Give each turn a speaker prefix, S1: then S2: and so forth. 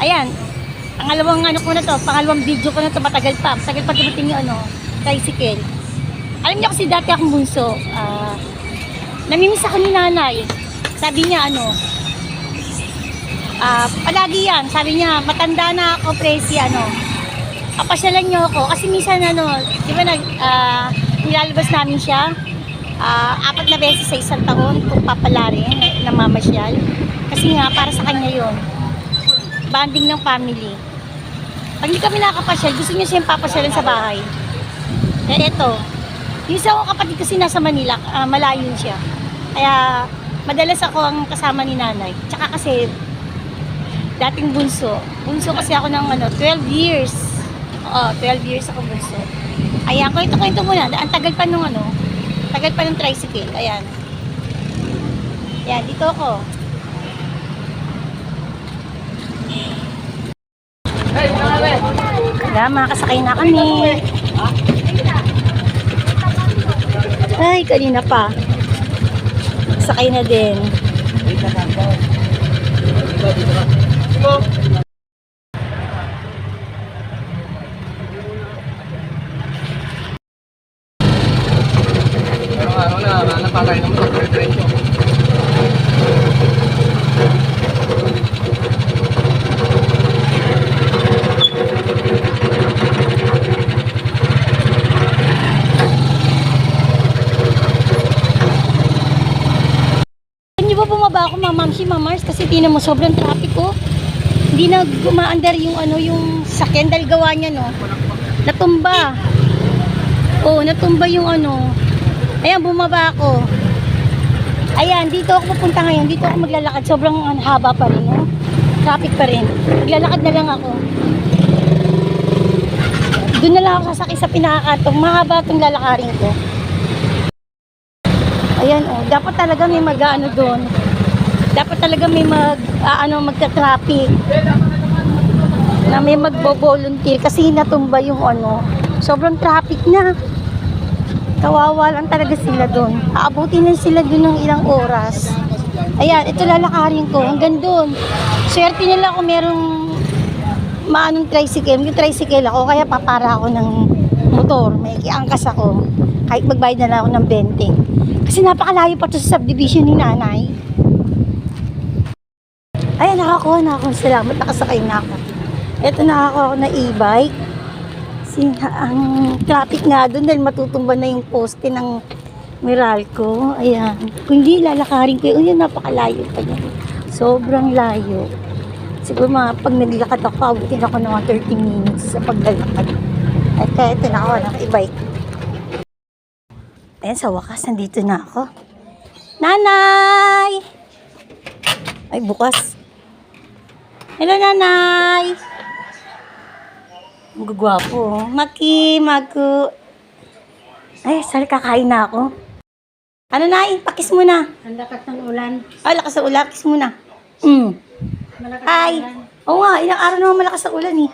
S1: Ayan, pangalawang ano ko na to, pangalawang video ko na to, matagal pa dumating yung tricycle. Alam niyo kasi dati akong bunso, namimiss ako ni nanay. Sabi niya palagi yan, sabi niya, matanda na ako, Presi, papasyalan niyo ako. Kasi minsan di ba nilalabas namin siya, 4 na beses sa isang taon kung papalarin, namamasyal. Kasi nga, para sa kanya yon, bonding ng family. Pag hindi kami nakapasyal, gusto niya siyang papasyalan sa bahay. Eh eto, yung isa ko kapatid kasi nasa Manila, malayo siya. Kaya madalas ako ang kasama ni nanay. Tsaka kasi dating bunso kasi ako ng 12 years. Oo, 12 years ako bunso. Ayan, kwento muna. Ang tagal pa ng tricycle. Ayan. Ayan, dito ako. Ayan, makakasakay na kami. Ay, kanina pa. Sakay na din. Bumaba ako, Ma'am Mars, kasi tingnan mo sobrang traffic ko. Hindi na gumaandar yung sakyan dahil gawa niya natumba. Natumba yung Ayan, bumaba ako. Ayan, dito ako pupunta ngayon. Dito ako maglalakad. Sobrang haba pa rin, traffic pa rin. Maglalakad na lang ako. Doon na lang ako sasakay sa pinakakatong. Mahaba itong lalakarin ko. Ayan, dapat talaga may doon. Dapat talaga may magta-traffic. Na may magbo-volunteer kasi natumba yung sobrang traffic na. Kawawa lang talaga sila doon. Aabutin na sila doon ng ilang oras. Ayan, ito lalakarin ko hanggang doon. Swerte nila kung merong tricycle. Yung tricycle ako, kaya papara ako ng motor. May iangkas ako. Kahit magbayad na lang ako ng 20. Kasi napakalayo pa ito sa subdivision ni nanay. Ayan, nakakuha na ako. Salamat, nakasakay na ako. Ito, nakakuha ako na e-bike. Ang traffic nga doon dahil matutumba na yung poste ng Meralco. Ayan. Kung hindi, lalakarin ko yun. Napakalayo pa yun. Sobrang layo. Siguro pag naglakad ako, abutin ako ng 30 minutes sa paglalakad. At kaya ito na ako, naka-e-bike. Ayan, sa wakas, nandito na ako. Nanay! Ay, bukas. Hello, nanay! Ang gagwapo. Maku. Ay, sorry, kakain na ako. Nay? Pakis muna.
S2: Ang lakas ng ulan.
S1: Ay, lakas ng ulan. Pakis muna.
S2: Malakas
S1: Ay. Oo nga, ilang araw naman malakas ang ulan eh.